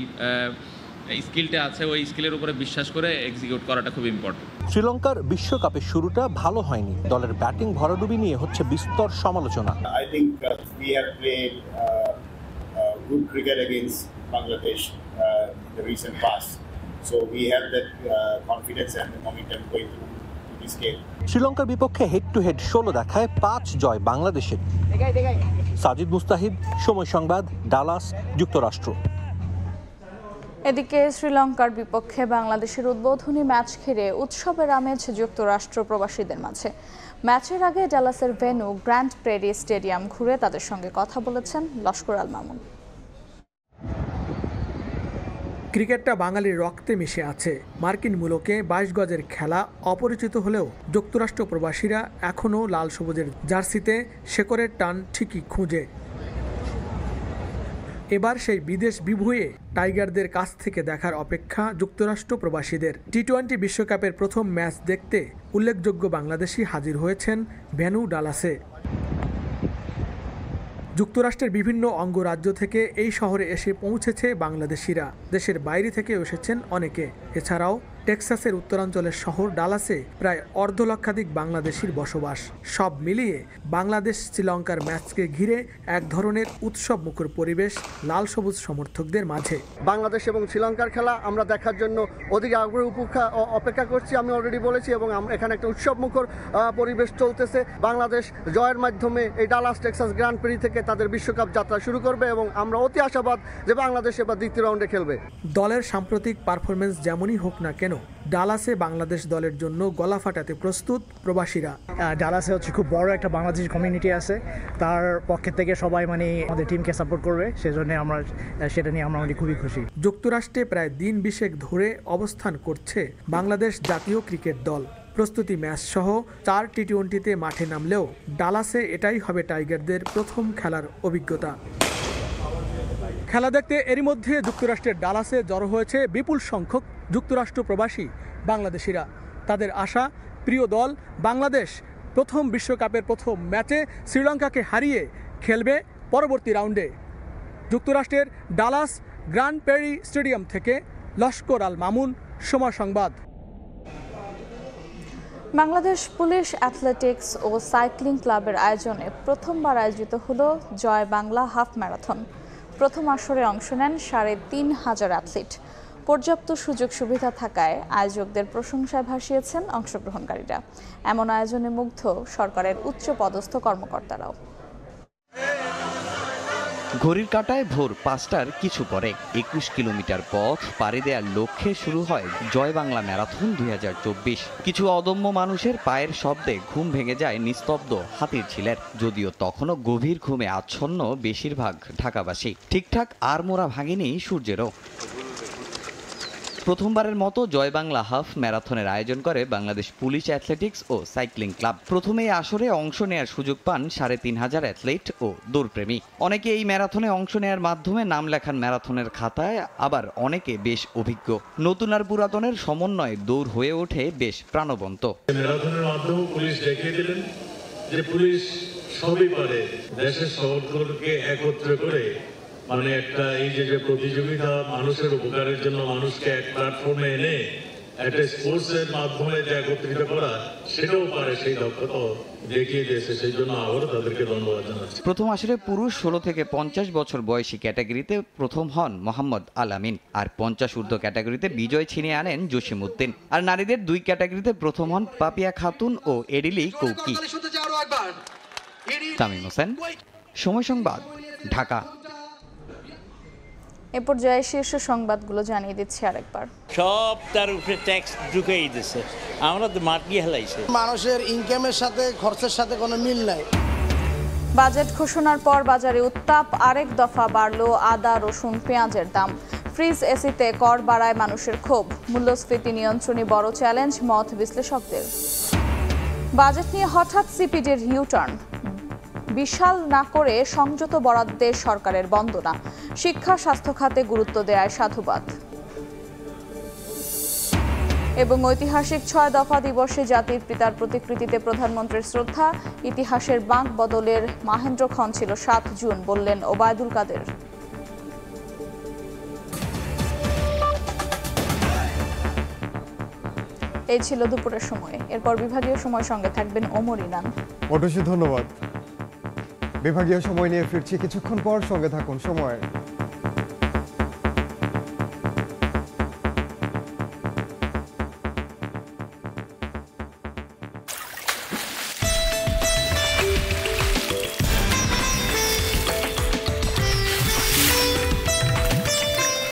স্কিলটা আছে, ওই স্কিলের উপরে বিশ্বাস করে এক্সিকিউট করাটা খুব ইম্পর্টেন্ট। শ্রীলঙ্কার বিশ্বকাপের শুরুটা ভালো হয়নি। দলের ব্যাটিং ভরাডুবি নিয়ে হচ্ছে বিস্তর সমালোচনা। I think we have played good cricket against Bangladesh in the recent past, so we have that confidence and the momentum going scale. শ্রীলঙ্কার বিপক্ষে হেড টু হেড 16 দেখায় 5 জয় বাংলাদেশের। সাজিদ মুস্তাহিদ, সময় সংবাদ, ডালাস, যুক্তরাষ্ট্র। এদিকে শ্রীলঙ্কার বিপক্ষে বাংলাদেশের উদ্বোধনী ম্যাচ ঘিরে উৎসবের আমেজ যুক্তরাষ্ট্র প্রবাসীদের মাঝে। ম্যাচের আগে ডালাসের ভেন্যু গ্র্যান্ড প্রেরি স্টেডিয়াম ঘুরে তাদের সঙ্গে কথা বলেছেন লস্কর আল মামুন। ক্রিকেটটা বাঙালির রক্তে মিশে আছে। মার্কিন মূলকে 22 গজের খেলা অপরিচিত হলেও যুক্তরাষ্ট্র প্রবাসীরা এখনও লাল সবুজের জার্সিতে শেকড়ের টান ঠিকই খুঁজে। এবার সেই বিদেশ বিভুঁয়ে টাইগারদের কাছ থেকে দেখার অপেক্ষা যুক্তরাষ্ট্র প্রবাসীদের। টি-20 বিশ্বকাপের প্রথম ম্যাচ দেখতে উল্লেখযোগ্য বাংলাদেশি হাজির হয়েছেন ভেন্যু ডালাসে। যুক্তরাষ্ট্রের বিভিন্ন অঙ্গরাজ্য থেকে এই শহরে এসে পৌঁছেছে বাংলাদেশিরা। দেশের বাইরে থেকে এসেছেন অনেকে। এছাড়াও টেক্সাসের উত্তরাঞ্চলের শহর ডালাসে প্রায় 1.5 লক্ষাধিক বাংলাদেশির বসবাস। সব মিলিয়ে বাংলাদেশ শ্রীলঙ্কার ম্যাচকে ঘিরে এক ধরনের উৎসব মুখর পরিবেশ লাল সবুজ সমর্থকদের মাঝে। বাংলাদেশ এবং শ্রীলঙ্কার খেলা আমরা দেখার জন্য অধিক আগ্রহ অপেক্ষা করছি। আমি অলরেডি বলেছি এবং এখানে একটা উৎসব মুখর পরিবেশ চলতেছে। বাংলাদেশ জয়ের মাধ্যমে এই ডালাস টেক্সাস গ্র্যান্ড প্রি থেকে তাদের বিশ্বকাপ যাত্রা শুরু করবে এবং আমরা অতি আশাবাদ যে বাংলাদেশ এবার দ্বিতীয় রাউন্ডে খেলবে। দলের সাম্প্রতিক পারফরমেন্স যেমনই হোক না কেন, ডালাসে বাংলাদেশ দলের জন্য গলা ফাটাতে প্রস্তুত প্রবাসীরা। ডালাসে হচ্ছে খুব বড় একটা বাংলাদেশি কমিউনিটি আছে, তার পক্ষে থেকে সবাই আমাদের টিমকে সাপোর্ট করবে, সেজন্য সেটা নিয়ে আমরা খুবই খুশি। যুক্তরাষ্ট্রে প্রায় দিন 20 ধরে অবস্থান করছে বাংলাদেশ জাতীয় ক্রিকেট দল। প্রস্তুতি ম্যাচ সহ 4 টি-20তে মাঠে নামলেও ডালাসে এটাই হবে টাইগারদের প্রথম খেলার অভিজ্ঞতা। খেলা দেখতে এরই মধ্যে যুক্তরাষ্ট্রের ডালাসে জড়ো হয়েছে বিপুল সংখ্যক যুক্তরাষ্ট্র প্রবাসী বাংলাদেশিরা। তাদের আশা, প্রিয় দল বাংলাদেশ প্রথম বিশ্বকাপের প্রথম ম্যাচে শ্রীলঙ্কাকে হারিয়ে খেলবে পরবর্তী রাউন্ডে। যুক্তরাষ্ট্রের ডালাস গ্র্যান্ড প্রেরি স্টেডিয়াম থেকে লস্কর আল মামুন, সময় সংবাদ। বাংলাদেশ পুলিশ অ্যাথলেটিক্স ও সাইক্লিং ক্লাবের আয়োজনে প্রথমবার আয়োজিত হলো জয় বাংলা হাফ ম্যারাথন। প্রথম আসরে অংশ নেন 3,500 অ্যাথলিট। পর্যাপ্ত সুযোগ সুবিধা থাকায় আয়োজকদের প্রশংসায় ভাসিয়েছেন অংশগ্রহণকারীরা। এমন আয়োজনে মুগ্ধ সরকারের উচ্চ পদস্থ কর্মকর্তারাও। ঘড়ির কাঁটায় ভোর 5টার কিছু পরে 21 কিলোমিটার পথ পাড়ি দেওয়ার লক্ষ্যে শুরু হয় জয় বাংলা ম্যারাথন 2024। কিছু অদম্য মানুষের পায়ের শব্দে ঘুম ভেঙে যায় নিস্তব্ধ হাতির ঝিলের। যদিও তখনও গভীর ঘুমে আচ্ছন্ন বেশিরভাগ ঢাকাবাসী। ঠিকঠাক আর মোরা ভাঙেনি সূর্যেরও। প্রথমবারের মতো জয় বাংলা হাফ ম্যারাথনের আয়োজন করে বাংলাদেশ পুলিশ অ্যাথলেটিক্স ও সাইক্লিং ক্লাব। প্রথমে এই আসরে অংশ নেয়ার সুযোগ পান 3,500 অ্যাথলেট ও দৌড়প্রেমী। অনেকে এই ম্যারাথনে অংশ নেয়ার মাধ্যমে নাম লেখান ম্যারাথনের খাতায়, আবার অনেকে বেশ অভিজ্ঞ। নতুন আর পুরাতনের সমন্বয়ে দৌড় হয়ে ওঠে বেশ প্রাণবন্ত। ম্যারাথনের মাধ্যমে পুলিশ দেখিয়ে দিলেন যে পুলিশ সবই পারে। দেশের শহরগুলোকে একত্র করে একটা এই যে প্রতিযোগিতা মানুষের উপকারের জন্য মানুষকে এক প্ল্যাটফর্মে এনে একটা স্পোর্টসের মাধ্যমে যে একত্রিত করা, সেটাও পারে, সেই দক্ষতা দেখিয়ে দিয়েছে। সেই জন্য আবারও তাদেরকে ধন্যবাদ জানাচ্ছি। প্রথম আসরে পুরুষ 16 থেকে 50 বছর বয়সী ক্যাটাগরিতে প্রথম হন মোহাম্মদ আলামিন, আর 50 ঊর্ধ্ব ক্যাটাগরিতে বিজয় ছিনিয়ে আনেন জসিম উদ্দিন। আর নারীদের 2 ক্যাটাগরিতে প্রথম হন পাপিয়া খাতুন ও এডিলি কৌকি। তামিম হোসেন, সময় সংবাদ, ঢাকা। এ পর্যায়ে শীর্ষ সংবাদগুলো জানিয়ে দিচ্ছি আরেকবার। সব তার উপরে ট্যাক্স ঢুকেই দিচ্ছে, আমরা তো মাটিয়ে হেলাইছে। মানুষের ইনকামের সাথে খরচের সাথে কোনো মিল নাই। বাজেট ঘোষণার পর বাজারে উত্তাপ, আরেক দফা বাড়লো আদা, রসুন, পেঁয়াজের দাম। ফ্রিজ, এসিতে কর বাড়ায় মানুষের ক্ষোভ। মূল্যস্ফীতি নিয়ন্ত্রণে বড় চ্যালেঞ্জ মত বিশ্লেষকদের। বাজেট নিয়ে হঠাৎ সিপিডির ইউটার্ন, বিশাল না করে সংযত বরাদ্দে সরকারের বন্দনা। শিক্ষা, স্বাস্থ্য খাতে গুরুত্ব দেয় সাধুবাদ। এবং ঐতিহাসিক 6 দফা দিবসে জাতির পিতার প্রতিকৃতিতে প্রধানমন্ত্রীর শ্রদ্ধা। ইতিহাসের বাঁক বদলের মাহেন্দ্রক্ষণ ছিল 7 জুন, বললেন ওবায়দুল কাদের। এই ছিল দুপুরের সময়। এরপর বিভাগীয় সময় সঙ্গে থাকবেন ওমর ইনান। ধন্যবাদ। বিভাগীয় সময় নিয়ে ফিরছি কিছুক্ষণ পর, সঙ্গে থাকুন সময়।